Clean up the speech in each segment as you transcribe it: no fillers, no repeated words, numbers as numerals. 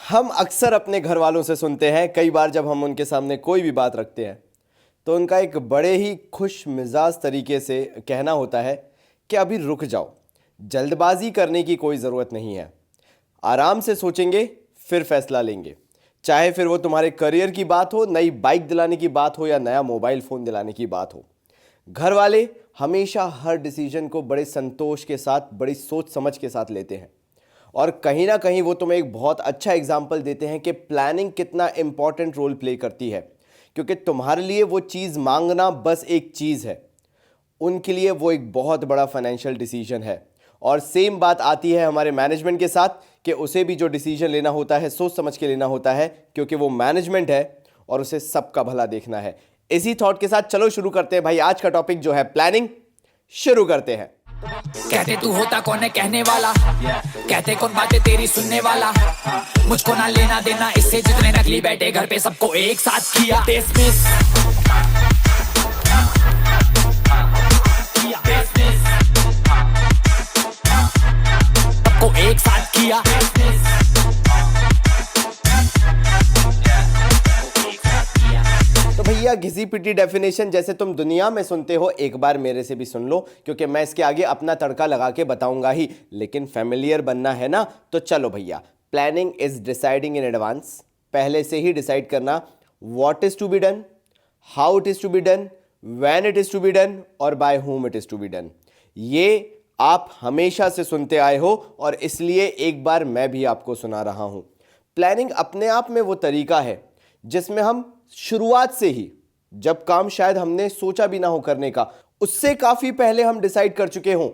हम अक्सर अपने घर वालों से सुनते हैं, कई बार जब हम उनके सामने कोई भी बात रखते हैं तो उनका एक बड़े ही खुश मिजाज तरीके से कहना होता है कि अभी रुक जाओ, जल्दबाजी करने की कोई ज़रूरत नहीं है, आराम से सोचेंगे फिर फैसला लेंगे। चाहे फिर वो तुम्हारे करियर की बात हो, नई बाइक दिलाने की बात हो या नया मोबाइल फ़ोन दिलाने की बात हो। घर वाले हमेशा हर डिसीजन को बड़े संतोष के साथ, बड़ी सोच समझ के साथ लेते हैं। और कहीं ना कहीं वो तुम्हें एक बहुत अच्छा एग्जाम्पल देते हैं कि प्लानिंग कितना इंपॉर्टेंट रोल प्ले करती है, क्योंकि तुम्हारे लिए वो चीज़ मांगना बस एक चीज़ है, उनके लिए वो एक बहुत बड़ा फाइनेंशियल डिसीजन है। और सेम बात आती है हमारे मैनेजमेंट के साथ कि उसे भी जो डिसीजन लेना होता है सोच समझ के लेना होता है, क्योंकि वो मैनेजमेंट है और उसे सबका भला देखना है। इसी थॉट के साथ चलो शुरू करते हैं भाई, आज का टॉपिक जो है प्लानिंग। शुरू करते हैं। कहते तू होता कौन है कहने वाला, कहते कौन बातें तेरी सुनने वाला, मुझको ना लेना देना इससे जितने नकली बैठे घर पे सबको एक साथ किया डिसमिस। सबको एक साथ किया। तो भैया घिसी पिटी डेफिनेशन जैसे तुम दुनिया में सुनते हो, एक बार मेरे से भी सुन लो, क्योंकि मैं इसके आगे अपना तड़का लगा के बताऊंगा ही, लेकिन फैमिलियर बनना है ना। तो चलो भैया, planning is deciding in advance, पहले से ही डिसाइड करना what is to be done, how it is to be done, when it is to be done और by whom it is to be done. ये आप हमेशा से सुनते आए हो और इसलिए एक बार मैं भी आपको सुना रहा हूं। प्लानिंग अपने आप में वो तरीका है जिसमें हम शुरुआत से ही, जब काम शायद हमने सोचा भी ना हो करने का, उससे काफी पहले हम डिसाइड कर चुके हों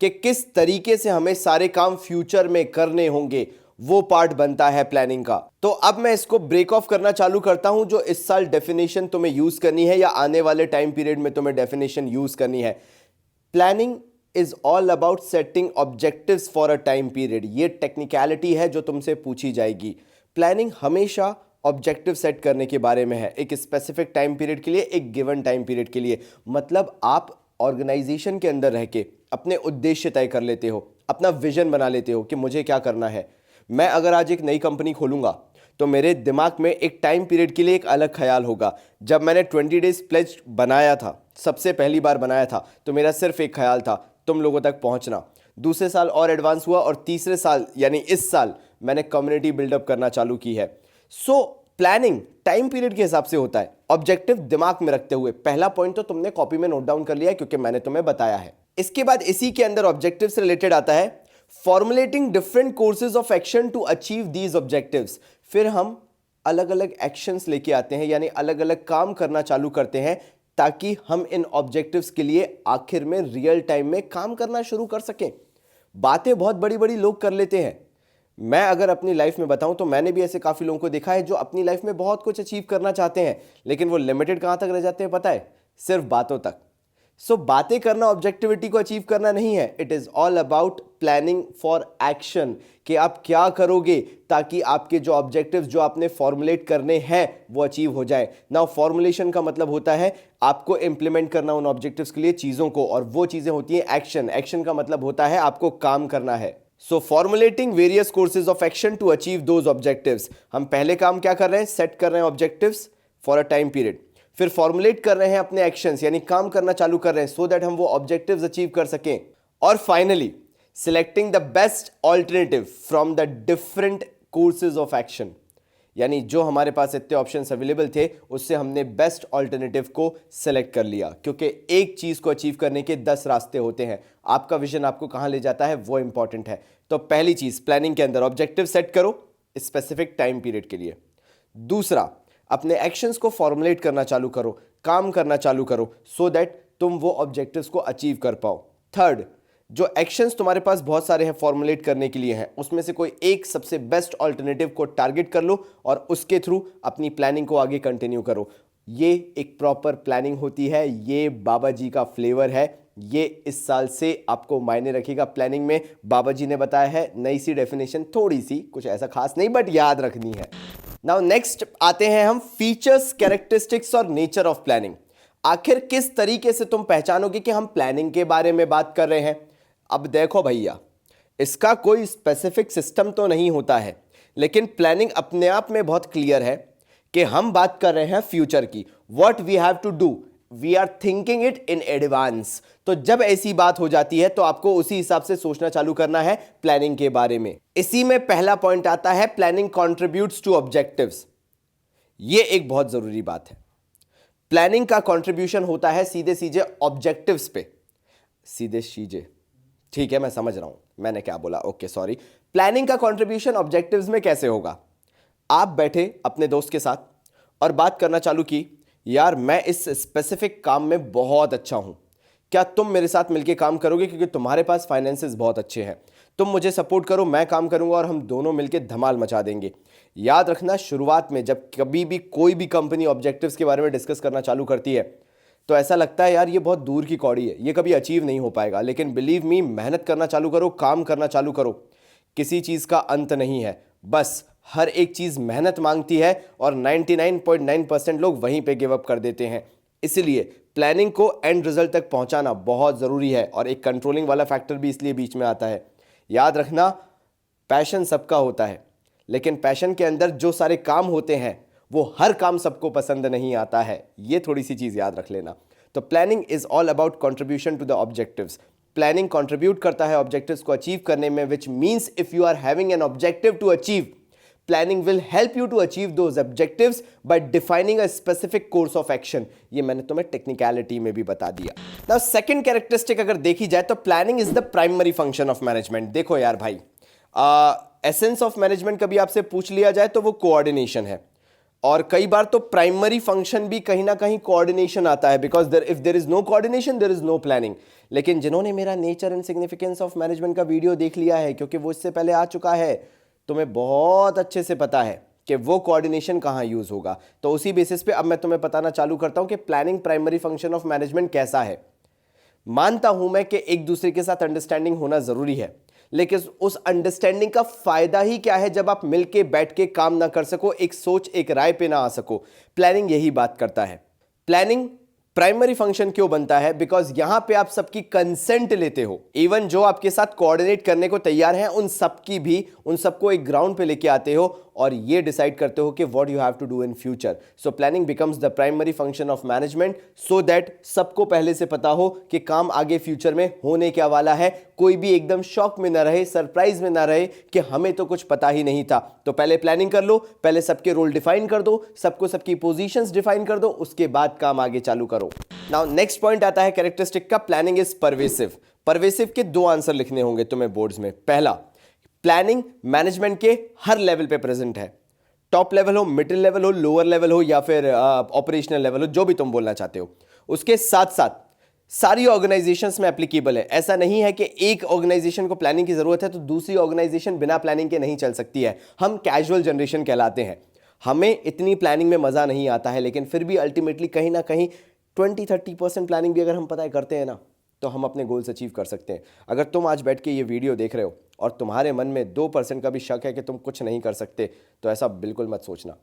कि किस तरीके से हमें सारे काम फ्यूचर में करने होंगे, वो पार्ट बनता है प्लानिंग का। तो अब मैं इसको ब्रेक ऑफ करना चालू करता हूं, जो इस साल डेफिनेशन तुम्हें यूज करनी है या आने वाले टाइम पीरियड में तुम्हें डेफिनेशन यूज करनी है। Planning is all about setting objectives for a time period. ये टेक्निकलिटी है जो तुमसे पूछी जाएगी। प्लानिंग हमेशा ऑब्जेक्टिव सेट करने के बारे में है, एक स्पेसिफिक टाइम पीरियड के लिए, एक गिवन टाइम पीरियड के लिए। मतलब आप ऑर्गेनाइजेशन के अंदर रह के अपने उद्देश्य तय कर लेते हो, अपना विजन बना लेते हो कि मुझे क्या करना है। मैं अगर आज एक नई कंपनी खोलूंगा तो मेरे दिमाग में एक टाइम पीरियड के लिए एक अलग ख्याल होगा। जब मैंने 20 डेज प्लेज बनाया था, सबसे पहली बार बनाया था, तो मेरा सिर्फ एक ख्याल था, तुम लोगों तक पहुंचना। दूसरे साल और एडवांस हुआ और तीसरे साल यानी इस साल मैंने कम्युनिटी बिल्डअप करना चालू की है। सो प्लानिंग टाइम पीरियड के हिसाब से होता है, ऑब्जेक्टिव दिमाग में रखते हुए। पहला पॉइंट तो तुमने कॉपी में नोट डाउन कर लिया है क्योंकि मैंने तुम्हें बताया है। इसके बाद इसी के अंदर ऑब्जेक्टिव से रिलेटेड आता है formulating different courses of action to achieve these objectives. फिर हम अलग अलग एक्शंस लेके आते हैं, यानी अलग अलग काम करना चालू करते हैं ताकि हम इन ऑब्जेक्टिव्स के लिए आखिर में रियल टाइम में काम करना शुरू कर सकें। बातें बहुत बड़ी बड़ी लोग कर लेते हैं। मैं अगर अपनी लाइफ में बताऊं तो मैंने भी ऐसे काफ़ी लोगों को देखा है जो अपनी लाइफ में बहुत कुछ अचीव करना चाहते हैं, लेकिन वो लिमिटेड कहाँ तक रह जाते हैं पता है? सिर्फ बातों तक। सो बातें करना ऑब्जेक्टिविटी को अचीव करना नहीं है। It is all about planning for action, कि आप क्या करोगे ताकि आपके जो ऑब्जेक्टिव्स जो आपने फॉर्मुलेट करने हैं वो अचीव हो जाए। नाउ फॉर्मुलेशन का मतलब होता है आपको इंप्लीमेंट करना उन ऑब्जेक्टिव्स के लिए चीज़ों को, और वो चीज़ें होती हैं एक्शन। एक्शन का मतलब होता है आपको काम करना है। So formulating various courses of action to achieve those objectives. हम पहले काम क्या कर रहे हैं? सेट कर रहे हैं objectives for a time period, फिर फॉर्मुलेट कर रहे हैं अपने एक्शंस, यानी काम करना चालू कर रहे हैं सो दैट हम वो ऑब्जेक्टिव्स अचीव कर सकें। और finally selecting the best alternative from the different courses of action, यानी जो हमारे पास इतने ऑप्शंस अवेलेबल थे उससे हमने बेस्ट ऑल्टरनेटिव को सिलेक्ट कर लिया, क्योंकि एक चीज़ को अचीव करने के 10 रास्ते होते हैं। आपका विजन आपको कहाँ ले जाता है वो इंपॉर्टेंट है। तो पहली चीज़, प्लानिंग के अंदर ऑब्जेक्टिव सेट करो स्पेसिफिक टाइम पीरियड के लिए। दूसरा, अपने एक्शंस को फॉर्मुलेट करना चालू करो, काम करना चालू करो सो दैट तुम वो ऑब्जेक्टिव्स को अचीव कर पाओ। थर्ड, जो एक्शंस तुम्हारे पास बहुत सारे हैं फॉर्मुलेट करने के लिए हैं, उसमें से कोई एक सबसे बेस्ट ऑल्टरनेटिव को टारगेट कर लो और उसके थ्रू अपनी प्लानिंग को आगे कंटिन्यू करो। ये एक प्रॉपर प्लानिंग होती है, ये बाबा जी का फ्लेवर है, ये इस साल से आपको मायने रखेगा प्लानिंग में। बाबा जी ने बताया है, नई सी डेफिनेशन, थोड़ी सी, कुछ ऐसा खास नहीं बट याद रखनी है। नाउ नेक्स्ट आते हैं हम फीचर्स, कैरेक्टरिस्टिक्स और नेचर ऑफ प्लानिंग। आखिर किस तरीके से तुम पहचानोगे कि हम प्लानिंग के बारे में बात कर रहे हैं? अब देखो भैया, इसका कोई स्पेसिफिक सिस्टम तो नहीं होता है, लेकिन प्लानिंग अपने आप में बहुत क्लियर है कि हम बात कर रहे हैं फ्यूचर की। What we have to do, we are thinking it in advance. तो जब ऐसी बात हो जाती है तो आपको उसी हिसाब से सोचना चालू करना है प्लानिंग के बारे में। इसी में पहला पॉइंट आता है प्लानिंग कंट्रीब्यूट्स टू ऑब्जेक्टिव्स। ये एक बहुत जरूरी बात है। प्लानिंग का कंट्रीब्यूशन होता है सीधे सीधे ऑब्जेक्टिव्स पे। सीधे सीधे, ठीक है, मैं समझ रहा हूं मैंने क्या बोला, ओके सॉरी। प्लानिंग का कंट्रीब्यूशन ऑब्जेक्टिव्स में कैसे होगा? आप बैठे अपने दोस्त के साथ और बात करना चालू की, यार मैं इस स्पेसिफिक काम में बहुत अच्छा हूं, क्या तुम मेरे साथ मिलके काम करोगे? क्योंकि तुम्हारे पास फाइनेंसेस बहुत अच्छे हैं, तुम मुझे सपोर्ट करो, मैं काम करूंगा और हम दोनों मिलके धमाल मचा देंगे। याद रखना, शुरुआत में जब कभी भी कोई भी कंपनी ऑब्जेक्टिव्स के बारे में डिस्कस करना चालू करती है तो ऐसा लगता है यार ये बहुत दूर की कौड़ी है, ये कभी अचीव नहीं हो पाएगा। लेकिन बिलीव मी, मेहनत करना चालू करो, काम करना चालू करो, किसी चीज़ का अंत नहीं है। बस हर एक चीज़ मेहनत मांगती है और 99.9% लोग वहीं पे गिव अप कर देते हैं। इसलिए प्लानिंग को एंड रिजल्ट तक पहुंचाना बहुत ज़रूरी है और एक कंट्रोलिंग वाला फैक्टर भी इसलिए बीच में आता है। याद रखना, पैशन सबका होता है, लेकिन पैशन के अंदर जो सारे काम होते हैं वो हर काम सबको पसंद नहीं आता है। ये थोड़ी सी चीज़ याद रख लेना। तो planning is all about contribution to the objectives. Planning contribute करता है ऑब्जेक्टिव्स को अचीव करने में, which means if you are having an objective to achieve, planning will help you to achieve those objectives by defining a specific course of action. ये मैंने तुम्हें technicality में भी बता दिया। नाउ सेकंड कैरेक्टरिस्टिक अगर देखी जाए तो planning is the primary function of management. देखो यार भाई, एसेंस ऑफ मैनेजमेंट कभी आपसे पूछ लिया जाए तो वो कोऑर्डिनेशन है, और कई बार तो प्राइमरी फंक्शन भी कहीं ना कहीं कोऑर्डिनेशन आता है, because if there is no coordination there is no planning. लेकिन जिन्होंने मेरा nature and significance of management का वीडियो देख लिया है, क्योंकि वो इससे पहले आ चुका है, तुम्हें बहुत अच्छे से पता है कि वो कोऑर्डिनेशन कहाँ यूज होगा। तो उसी बेसिस पे अब मैं तुम्हें बताना चालू करता हूं कि planning primary function of management कैसा है। मानता हूं मैं कि एक दूसरे के साथ अंडरस्टैंडिंग होना जरूरी है, लेकिन उस अंडरस्टैंडिंग का फायदा ही क्या है जब आप मिलके बैठ के काम ना कर सको, एक सोच एक राय पे ना आ सको। प्लानिंग यही बात करता है। प्लानिंग प्राइमरी फंक्शन क्यों बनता है? बिकॉज यहां पे आप सबकी कंसेंट लेते हो। इवन जो आपके साथ कोऑर्डिनेट करने को तैयार हैं उन सबकी भी, उन सबको एक ग्राउंड पे लेके आते हो और ये डिसाइड करते हो कि what you have to do in future. So planning becomes the primary function of management, so that सबको पहले से पता हो कि काम आगे फ्यूचर में होने क्या वाला है। कोई भी एकदम शॉक में ना रहे, सरप्राइज में ना रहे कि हमें तो कुछ पता ही नहीं था। तो पहले प्लानिंग कर लो, पहले सबके रोल डिफाइन कर दो, सबको सबकी पोजीशंस डिफाइन कर दो, उसके बाद काम आगे चालू करो। नाउ नेक्स्ट पॉइंट आता है कैरेक्टरिस्टिक का, प्लानिंग इज परवेसिव। परवेसिव के दो आंसर लिखने होंगे तुम्हें बोर्ड्स में। पहला, प्लानिंग मैनेजमेंट के हर लेवल पे प्रेजेंट है, टॉप लेवल हो, मिडिल लेवल हो, लोअर लेवल हो या फिर ऑपरेशनल लेवल हो, जो भी तुम बोलना चाहते हो। उसके साथ साथ सारी ऑर्गेनाइजेशंस में एप्लीकेबल है। ऐसा नहीं है कि एक ऑर्गेनाइजेशन को प्लानिंग की जरूरत है तो दूसरी ऑर्गेनाइजेशन बिना प्लानिंग के नहीं चल सकती है। हम कैजुअल जनरेशन कहलाते हैं, हमें इतनी प्लानिंग में मजा नहीं आता है, लेकिन फिर भी अल्टीमेटली कहीं ना कहीं 20-30% प्लानिंग भी अगर हम पता है करते हैं ना, तो हम अपने गोल्स अचीव कर सकते हैं। अगर तुम आज बैठ के ये वीडियो देख रहे हो और तुम्हारे मन में 2% का भी शक है कि तुम कुछ नहीं कर सकते, तो ऐसा बिल्कुल मत सोचना।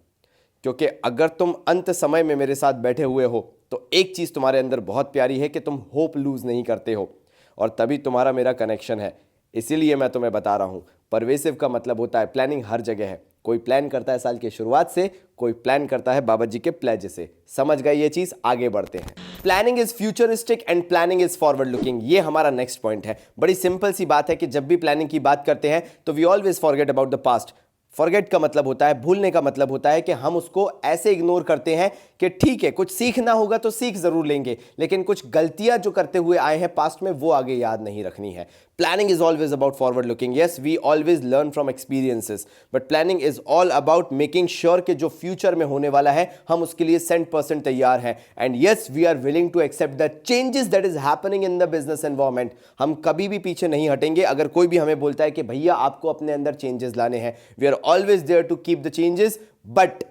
क्योंकि अगर तुम अंत समय में मेरे साथ बैठे हुए हो तो एक चीज़ तुम्हारे अंदर बहुत प्यारी है कि तुम होप लूज नहीं करते हो, और तभी तुम्हारा मेरा कनेक्शन है। इसीलिए मैं तुम्हें बता रहा हूँ, परवेसिव का मतलब होता है प्लानिंग हर जगह है। कोई प्लान करता है साल की शुरुआत से, कोई प्लान करता है बाबा जी के प्लेज से। समझ गए ये चीज? आगे बढ़ते हैं। Planning is futuristic and planning is forward looking. ये हमारा नेक्स्ट पॉइंट है। बड़ी सिंपल सी बात है कि जब भी प्लानिंग की बात करते हैं तो we always forget about the past. Forget का मतलब होता है, भूलने का मतलब होता है कि हम उसको ऐसे इग्नोर करते हैं कि ठीक है कुछ सीखना होगा तो सीख जरूर लेंगे, लेकिन कुछ गलतियां जो करते हुए आए हैं पास्ट में वो आगे याद नहीं रखनी है। Planning is always about forward looking. Yes, we always learn from experiences, but planning is all about making sure कि जो फ्यूचर में होने वाला है हम उसके लिए 100% तैयार हैं। And yes, we are willing to accept the changes that is happening in the business environment. हम कभी भी पीछे नहीं हटेंगे। अगर कोई भी हमें बोलता है कि भैया आपको अपने अंदर चेंजेस लाने हैं, we are always there to keep the changes, but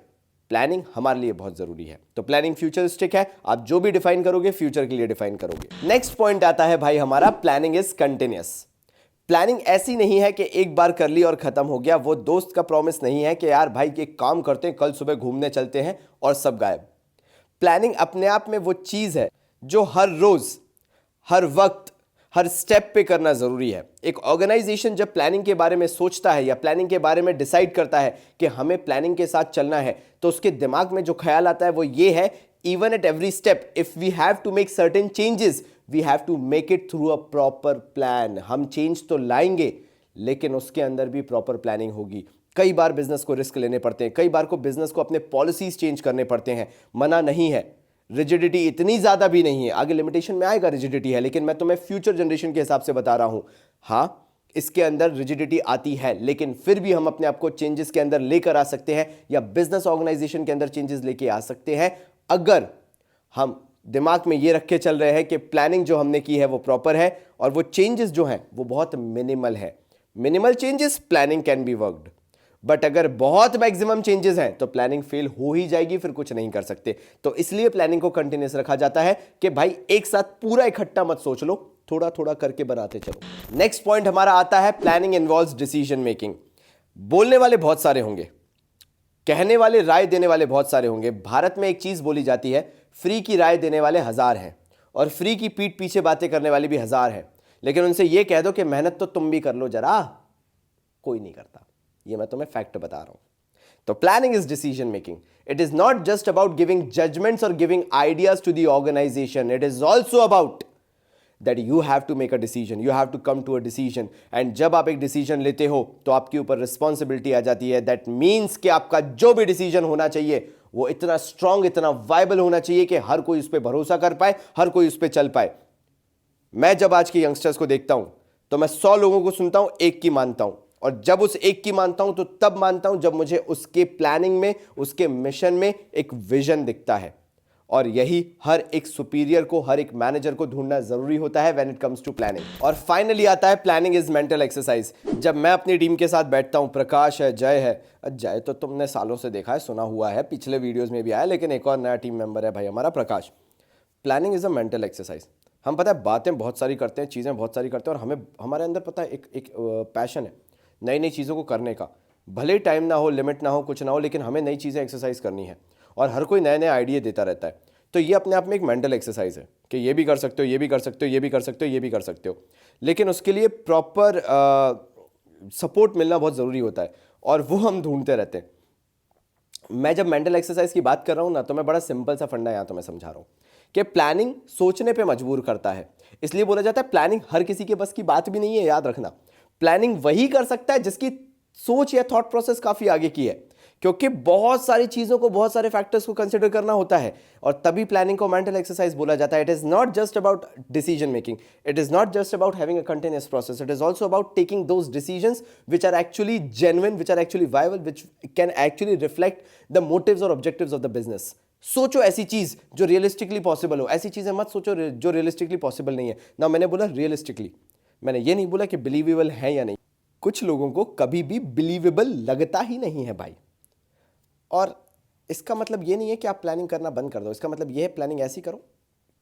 planning हमारे लिए बहुत जरूरी है। तो प्लानिंग फ्यूचरिस्टिक है, आप जो भी डिफाइन करोगे फ्यूचर के लिए डिफाइन करोगे। नेक्स्ट पॉइंट आता है भाई हमारा, प्लानिंग इज कंटिन्यूअस। प्लानिंग ऐसी नहीं है कि एक बार कर ली और खत्म हो गया। वो दोस्त का प्रॉमिस नहीं है कि यार भाई एक काम करते हैं, कल सुबह घूमने चलते हैं और सब गायब। प्लानिंग अपने आप में वो चीज है जो हर रोज, हर वक्त, हर स्टेप पे करना जरूरी है। एक ऑर्गेनाइजेशन जब प्लानिंग के बारे में सोचता है या प्लानिंग के बारे में डिसाइड करता है कि हमें प्लानिंग के साथ चलना है, तो उसके दिमाग में जो ख्याल आता है वो ये है, even at every step if we have to make certain changes we have to make it through a proper plan. हम चेंज तो लाएंगे लेकिन उसके अंदर भी प्रॉपर प्लानिंग होगी। कई बार बिजनेस को रिस्क लेने पड़ते हैं, कई बार को बिजनेस को अपने पॉलिसीज चेंज करने पड़ते हैं। मना नहीं है, रिजिडिटी इतनी ज्यादा भी नहीं है, आगे लिमिटेशन में आएगा रिजिडिटी है, लेकिन मैं तुम्हें फ्यूचर जनरेशन के हिसाब से बता रहा हूं। हाँ, इसके अंदर रिजिडिटी आती है लेकिन फिर भी हम अपने आप को चेंजेस के अंदर लेकर आ सकते हैं या बिजनेस ऑर्गेनाइजेशन के अंदर चेंजेस लेके आ सकते हैं अगर हम दिमाग में ये रख के चल रहे हैं कि प्लानिंग जो हमने की है वो प्रॉपर है और वो चेंजेस जो हैं वो बहुत मिनिमल है। Minimal changes planning can be worked, but अगर बहुत मैक्सिमम चेंजेस हैं तो प्लानिंग फेल हो ही जाएगी, फिर कुछ नहीं कर सकते। तो इसलिए प्लानिंग को कंटिन्यूस रखा जाता है कि भाई एक साथ पूरा इकट्ठा मत सोच लो, थोड़ा थोड़ा करके बनाते चलो। नेक्स्ट पॉइंट हमारा आता है प्लानिंग इन्वॉल्व्स डिसीजन मेकिंग। बोलने वाले बहुत सारे होंगे, कहने वाले, राय देने वाले बहुत सारे होंगे। भारत में एक चीज बोली जाती है, फ्री की राय देने वाले 1000 हैं और फ्री की पीठ पीछे बातें करने वाले भी 1000 हैं, लेकिन उनसे यह कह दो कि मेहनत तो तुम भी कर लो जरा, कोई नहीं करता। ये मैं तुम्हें फैक्ट बता रहा हूं। तो planning is decision making. It is not just about giving judgements और giving ideas to the organisation, it is also about that you have to make a decision, you have to come to a decision, and जब आप एक decision लेते हो तो आपके ऊपर responsibility आ जाती है। दैट मीन्स कि आपका जो भी डिसीजन होना चाहिए वो इतना स्ट्रांग, इतना वायबल होना चाहिए कि हर कोई उस पर भरोसा कर पाए, हर कोई उस पर चल पाए। मैं जब आज के यंगस्टर्स को देखता हूं तो मैं 100 लोगों को सुनता हूं, एक की मानता हूं, और जब उस एक की मानता हूं तो तब मानता हूं जब मुझे उसके प्लानिंग में, उसके मिशन में एक विजन दिखता है। और यही हर एक सुपीरियर को, हर एक मैनेजर को ढूंढना जरूरी होता है when it comes to planning. और फाइनली आता है प्लानिंग इज मेंटल एक्सरसाइज। जब मैं अपनी टीम के साथ बैठता हूं, प्रकाश है, जय है, जय तो तुमने सालों से देखा है, सुना हुआ है, पिछले वीडियोस में भी आया, लेकिन एक और नया टीम मेंबर है भाई हमारा Prakash. Planning is a mental exercise. हम पता है बातें बहुत सारी करते हैं, चीज़ें बहुत सारी करते हैं, और हमें हमारे अंदर पता है एक पैशन है नई नई चीज़ों को करने का। भले टाइम ना हो, लिमिट ना हो, कुछ ना हो, लेकिन हमें नई चीज़ें एक्सरसाइज करनी है और हर कोई नए नए आइडिया देता रहता है। तो ये अपने आप में एक मेंटल एक्सरसाइज है कि ये भी कर सकते हो, ये भी कर सकते हो, ये भी कर सकते हो, ये भी कर सकते हो, लेकिन उसके लिए प्रॉपर सपोर्ट मिलना बहुत ज़रूरी होता है और वो हम ढूंढते रहते हैं। मैं जब मेंटल एक्सरसाइज की बात कर रहा हूँ ना, तो मैं बड़ा सिंपल सा फंडा यहाँ तो मैं समझा रहा हूँ कि प्लानिंग सोचने पे मजबूर करता है। इसलिए बोला जाता है प्लानिंग हर किसी के बस की बात भी नहीं है, याद रखना। प्लानिंग वही कर सकता है जिसकी सोच या थॉट प्रोसेस काफ़ी आगे की है, क्योंकि बहुत सारी चीज़ों को, बहुत सारे फैक्टर्स को कंसिडर करना होता है, और तभी प्लानिंग को मेंटल एक्सरसाइज बोला जाता है। It is not just about decision making, it is not just about having a continuous process, it is also about taking those decisions which are actually genuine, which are actually viable, which can actually reflect the motives और objectives of the business. सोचो ऐसी चीज़ जो realistically possible हो, ऐसी चीज़ें मत सोचो जो रियलिस्टिकली पॉसिबल नहीं है ना। मैंने बोला रियलिस्टिकली, मैंने ये नहीं बोला कि बिलीवेबल है या नहीं। कुछ लोगों को कभी भी बिलीवेबल लगता ही नहीं है भाई, और इसका मतलब ये नहीं है कि आप प्लानिंग करना बंद कर दो। इसका मतलब ये है प्लानिंग ऐसी करो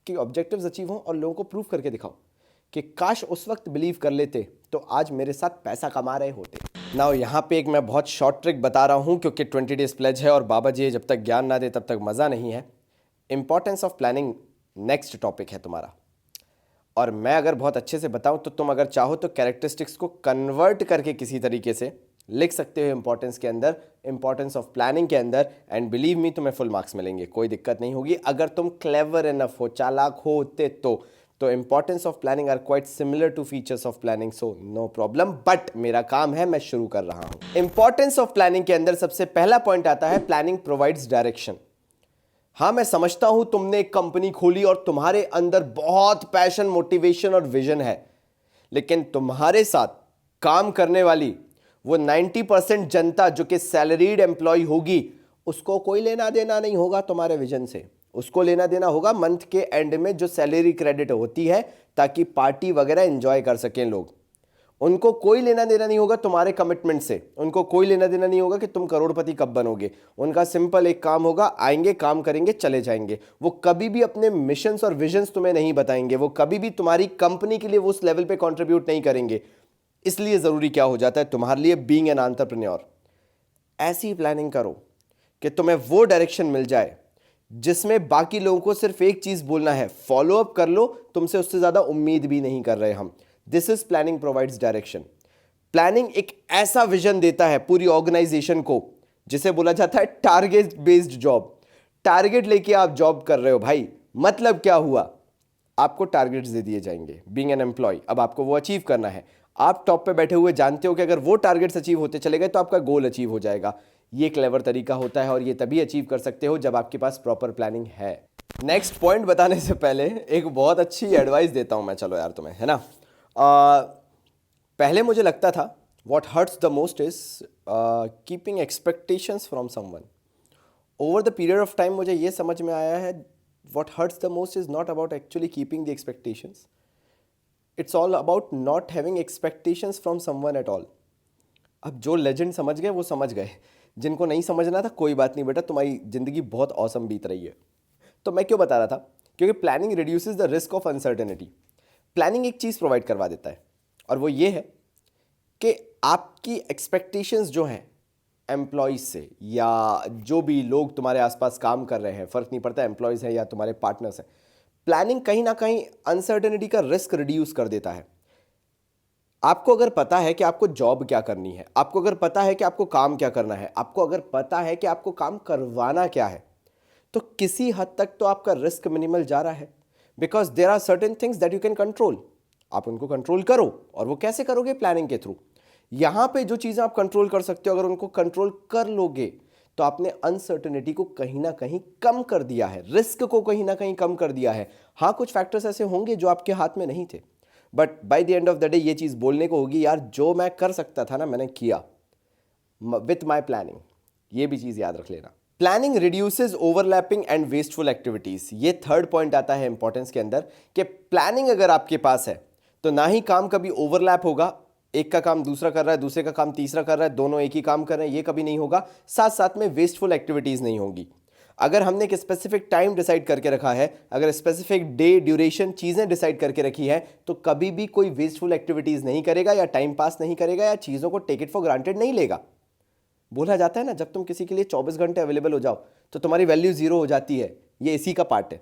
कि ऑब्जेक्टिव्स अचीव हों और लोगों को प्रूव करके दिखाओ कि काश उस वक्त बिलीव कर लेते तो आज मेरे साथ पैसा कमा रहे होते। नाउ यहाँ पे एक मैं बहुत शॉर्ट ट्रिक बता रहा हूँ, क्योंकि 20 डेज प्लेज है और बाबा जी जब तक ज्ञान ना दे तब तक मज़ा नहीं है। Importance of planning next topic है तुम्हारा, और मैं अगर बहुत अच्छे से बताऊँ तो तुम अगर चाहो तो कैरेक्टरिस्टिक्स को कन्वर्ट करके किसी तरीके से लिख सकते हो इंपॉर्टेंस के अंदर, इंपॉर्टेंस ऑफ प्लानिंग के अंदर, एंड बिलीव मी तुम्हें फुल मार्क्स मिलेंगे, कोई दिक्कत नहीं होगी अगर तुम क्लेवर इनफ हो, चालाक होते तो importance of planning are quite similar to features of planning, so no problem. But मेरा काम है, मैं शुरू कर रहा हूं। इंपॉर्टेंस ऑफ प्लानिंग के अंदर सबसे पहला पॉइंट आता है प्लानिंग प्रोवाइड्स डायरेक्शन। हाँ, मैं समझता हूं तुमने एक कंपनी खोली और तुम्हारे अंदर बहुत पैशन, मोटिवेशन और विजन है, लेकिन तुम्हारे साथ काम करने वाली वो 90% जनता जो कि सैलरीड एम्प्लॉय होगी, उसको कोई लेना देना नहीं होगा तुम्हारे विजन से। उसको लेना देना होगा मंथ के एंड में जो सैलरी क्रेडिट होती है, ताकि पार्टी वगैरह एंजॉय कर सकें लोग। उनको कोई लेना देना नहीं होगा तुम्हारे कमिटमेंट से, उनको कोई लेना देना नहीं होगा कि तुम करोड़पति कब बनोगे। उनका सिंपल एक काम होगा, आएंगे, काम करेंगे, चले जाएंगे। वो कभी भी अपने मिशंस और विजन्स तुम्हें नहीं बताएंगे, वो कभी भी तुम्हारी कंपनी के लिए वो उस लेवल पे कंट्रीब्यूट नहीं करेंगे। इसलिए ज़रूरी क्या हो जाता है तुम्हारे लिए, बीइंग एन एंटरप्रेन्योर। ऐसी प्लानिंग करो कि तुम्हें वो डायरेक्शन मिल जाए जिसमें बाकी लोगों को सिर्फ एक चीज बोलना है, फॉलो अप कर लो, तुमसे उससे ज्यादा उम्मीद भी नहीं कर रहे हम। This is planning provides direction. Planning एक ऐसा विजन देता है पूरी ऑर्गेनाइजेशन को जिसे बोला जाता है टारगेट बेस्ड जॉब। टारगेट लेके आप जॉब कर रहे हो भाई, मतलब क्या हुआ, आपको टारगेट्स दे दिए जाएंगे बीइंग एन एम्प्लॉय। अब आपको वो अचीव करना है। आप टॉप पे बैठे हुए जानते हो कि अगर वो टारगेट्स अचीव होते चले गए तो आपका गोल अचीव हो जाएगा। ये क्लेवर तरीका होता है और ये तभी अचीव कर सकते हो जब आपके पास प्रॉपर प्लानिंग है। नेक्स्ट पॉइंट बताने से पहले एक बहुत अच्छी एडवाइस देता हूं मैं, चलो यार तुम्हें, है ना। पहले मुझे लगता था what hertz the most is keeping expectations from someone. Over the period of time मुझे ये समझ में आया है what hurts the most is not about actually keeping the expectations. It's all about not having expectations from someone at all. अब जो legend समझ गए वो समझ गए, जिनको नहीं समझना था कोई बात नहीं बेटा, तुम्हारी जिंदगी बहुत औसम बीत रही है। तो मैं क्यों बता रहा था, क्योंकि planning reduces the risk of uncertainty. Planning एक चीज़ प्रोवाइड करवा देता है और वो ये है कि आपकी एक्सपेक्टेशंस जो हैं एम्प्लॉयज़ से या जो भी लोग तुम्हारे आसपास काम कर रहे हैं, फ़र्क नहीं पड़ता एम्प्लॉयज़ हैं या तुम्हारे पार्टनर्स हैं, प्लानिंग कहीं ना कहीं अनसर्टेनिटी का रिस्क रिड्यूस कर देता है। आपको अगर पता है कि आपको जॉब क्या करनी है, आपको अगर पता है कि आपको काम क्या करना है, आपको अगर पता है कि आपको काम करवाना क्या है, तो किसी हद तक तो आपका रिस्क मिनिमल जा रहा है। Because there are certain things that you can control. आप उनको कंट्रोल करो, और वो कैसे करोगे, प्लानिंग के थ्रू। यहां पे जो चीजें आप कंट्रोल कर सकते हो, अगर उनको कंट्रोल कर लोगे तो आपने अनसर्टेनिटी को कहीं ना कहीं कम कर दिया है, रिस्क को कहीं ना कहीं कम कर दिया है। हाँ, कुछ फैक्टर्स ऐसे होंगे जो आपके हाथ में नहीं थे, but by the end of the day ये चीज बोलने को होगी, यार जो मैं कर सकता था ना मैंने किया विथ माई प्लानिंग। ये भी चीज याद रख लेना। Planning reduces overlapping and wasteful activities. ये थर्ड पॉइंट आता है इंपॉर्टेंस के अंदर कि प्लानिंग अगर आपके पास है तो ना ही काम कभी ओवरलैप होगा, एक का काम दूसरा कर रहा है, दूसरे का काम तीसरा कर रहा है, दोनों एक ही काम कर रहे हैं, ये कभी नहीं होगा। साथ साथ में वेस्टफुल एक्टिविटीज नहीं होंगी। अगर हमने एक स्पेसिफिक टाइम डिसाइड करके रखा है, अगर स्पेसिफिक डे ड्यूरेशन चीजें डिसाइड करके रखी है, तो कभी भी कोई वेस्टफुल एक्टिविटीज नहीं करेगा या टाइम पास नहीं करेगा या चीजों को टेक इट फॉर ग्रांटेड नहीं लेगा। बोला जाता है ना, जब तुम किसी के लिए 24 घंटे अवेलेबल हो जाओ तो तुम्हारी वैल्यू जीरो हो जाती है। ये इसी का पार्ट है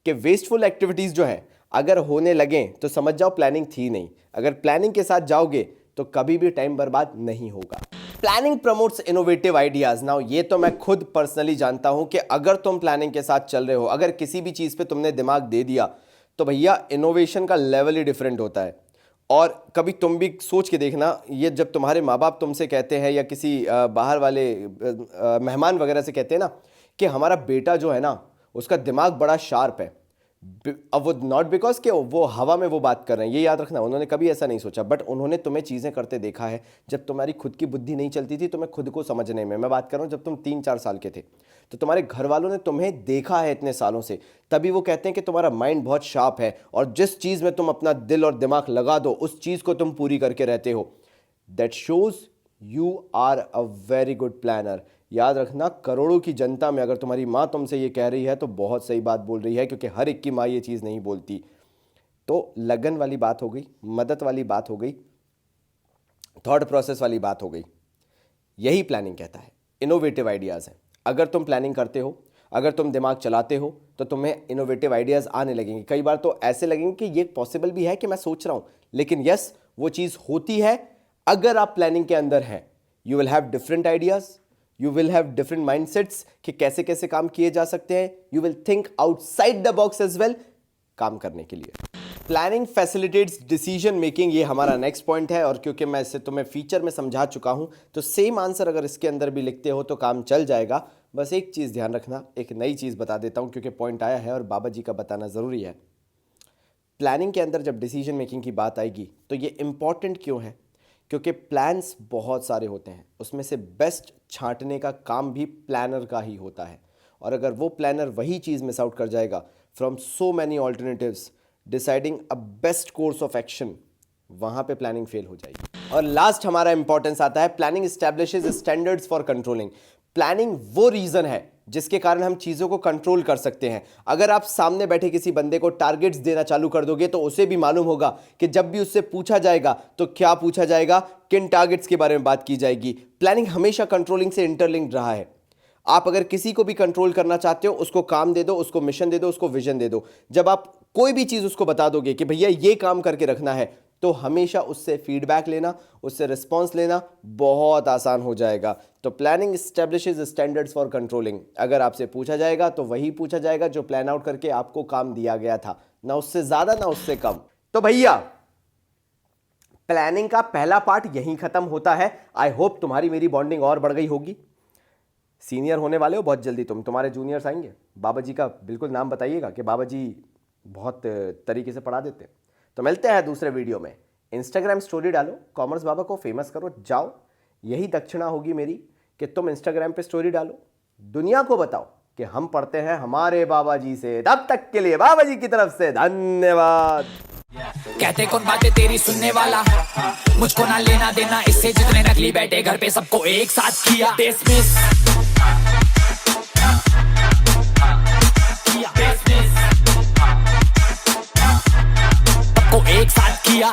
कि वेस्टफुल एक्टिविटीज जो है अगर होने लगें तो समझ जाओ प्लानिंग थी नहीं। अगर प्लानिंग के साथ जाओगे तो कभी भी टाइम बर्बाद नहीं होगा। Planning promotes innovative ideas. Now ये तो मैं खुद पर्सनली जानता हूं कि अगर तुम प्लानिंग के साथ चल रहे हो, अगर किसी भी चीज पे तुमने दिमाग दे दिया, तो भैया इनोवेशन का लेवल ही डिफरेंट होता है। और कभी तुम भी सोच के देखना, ये जब तुम्हारे माँ बाप तुमसे कहते हैं या किसी बाहर वाले मेहमान वगैरह से कहते हैं ना कि हमारा बेटा जो है ना उसका दिमाग बड़ा शार्प है, अब वो नॉट बिकॉज कि वो हवा में वो बात कर रहे हैं, ये याद रखना, उन्होंने कभी ऐसा नहीं सोचा, बट उन्होंने तुम्हें चीज़ें करते देखा है जब तुम्हारी खुद की बुद्धि नहीं चलती थी, तुम्हें खुद को समझने में। मैं बात कर रहा हूँ जब तुम 3-4 साल के थे, तो तुम्हारे घर वालों ने तुम्हें देखा है इतने सालों से, तभी वो कहते हैं कि तुम्हारा माइंड बहुत शार्प है और जिस चीज़ में तुम अपना दिल और दिमाग लगा दो उस चीज़ को तुम पूरी करके रहते हो। That shows you are a very good planner. याद रखना, करोड़ों की जनता में अगर तुम्हारी माँ तुमसे ये कह रही है तो बहुत सही बात बोल रही है, क्योंकि हर एक की माँ ये चीज़ नहीं बोलती। तो लगन वाली बात हो गई, मदद वाली बात हो गई, थॉट प्रोसेस वाली बात हो गई। यही प्लानिंग कहता है, इनोवेटिव आइडियाज़ हैं। अगर तुम प्लानिंग करते हो, अगर तुम दिमाग चलाते हो, तो तुम्हें इनोवेटिव आइडियाज़ आने लगेंगे। कई बार तो ऐसे लगेंगे कि ये पॉसिबल भी है कि मैं सोच रहा हूँ, लेकिन यस वो चीज़ होती है अगर आप प्लानिंग के अंदर हैं। You will have different ideas, you will have different mindsets कि कैसे कैसे काम किए जा सकते हैं। You will think outside the box as well काम करने के लिए। प्लानिंग फैसिलिटेट्स डिसीजन मेकिंग, ये हमारा नेक्स्ट पॉइंट है, और क्योंकि मैं इसे तुम्हें फीचर में समझा चुका हूं तो सेम आंसर अगर इसके अंदर भी लिखते हो तो काम चल जाएगा। बस एक चीज़ ध्यान रखना, एक नई चीज़ बता देता हूं क्योंकि पॉइंट आया है और बाबा जी का बताना ज़रूरी है। प्लानिंग के अंदर जब डिसीजन मेकिंग की बात आएगी तो ये इंपॉर्टेंट क्यों है, क्योंकि प्लान्स बहुत सारे होते हैं, उसमें से बेस्ट छांटने का काम भी प्लानर का ही होता है। और अगर वो प्लानर वही चीज़ मिस आउट कर जाएगा from so many alternatives deciding a best course of action, वहाँ पे प्लानिंग फेल हो जाएगी। और लास्ट हमारा इंपॉर्टेंस आता है, planning establishes standards for controlling. Planning वो रीज़न है जिसके कारण हम चीज़ों को कंट्रोल कर सकते हैं। अगर आप सामने बैठे किसी बंदे को टारगेट्स देना चालू कर दोगे तो उसे भी मालूम होगा कि जब भी उससे पूछा जाएगा तो क्या पूछा जाएगा, किन टारगेट्स के बारे में बात की जाएगी। प्लानिंग हमेशा कंट्रोलिंग से इंटरलिंक्ड रहा है। आप अगर किसी को भी कंट्रोल करना चाहते हो, उसको काम दे दो, उसको मिशन दे दो, उसको विजन दे दो। जब आप कोई भी चीज़ उसको बता दोगे कि भैया ये काम करके रखना है, तो हमेशा उससे फीडबैक लेना, उससे रिस्पॉन्स लेना बहुत आसान हो जाएगा। तो planning establishes standards for controlling. अगर आपसे पूछा जाएगा तो वही पूछा जाएगा जो प्लान आउट करके आपको काम दिया गया था, ना उससे ज़्यादा ना उससे कम। तो भैया प्लानिंग का पहला पार्ट यहीं खत्म होता है। आई होप तुम्हारी मेरी बॉन्डिंग और बढ़ गई होगी। सीनियर होने वाले हो बहुत जल्दी तुम, तुम्हारे जूनियर्स आएंगे। बाबा जी का बिल्कुल नाम बताइएगा कि बाबा जी बहुत तरीके से पढ़ा देते हैं। तो मिलते हैं दूसरे वीडियो में। इंस्टाग्राम स्टोरी डालो, कॉमर्स बाबा को फेमस करो, जाओ। यही दक्षिणा होगी मेरी कि तुम इंस्टाग्राम पे स्टोरी डालो, दुनिया को बताओ कि हम पढ़ते हैं हमारे बाबा जी से। तब तक के लिए बाबा जी की तरफ से धन्यवाद। कहते कौन बातें तेरी सुनने वाला, मुझको ना लेना देना इससे जितने नकली बैठे घर पे सबको एक साथ किया डिसमिस। सबको एक साथ किया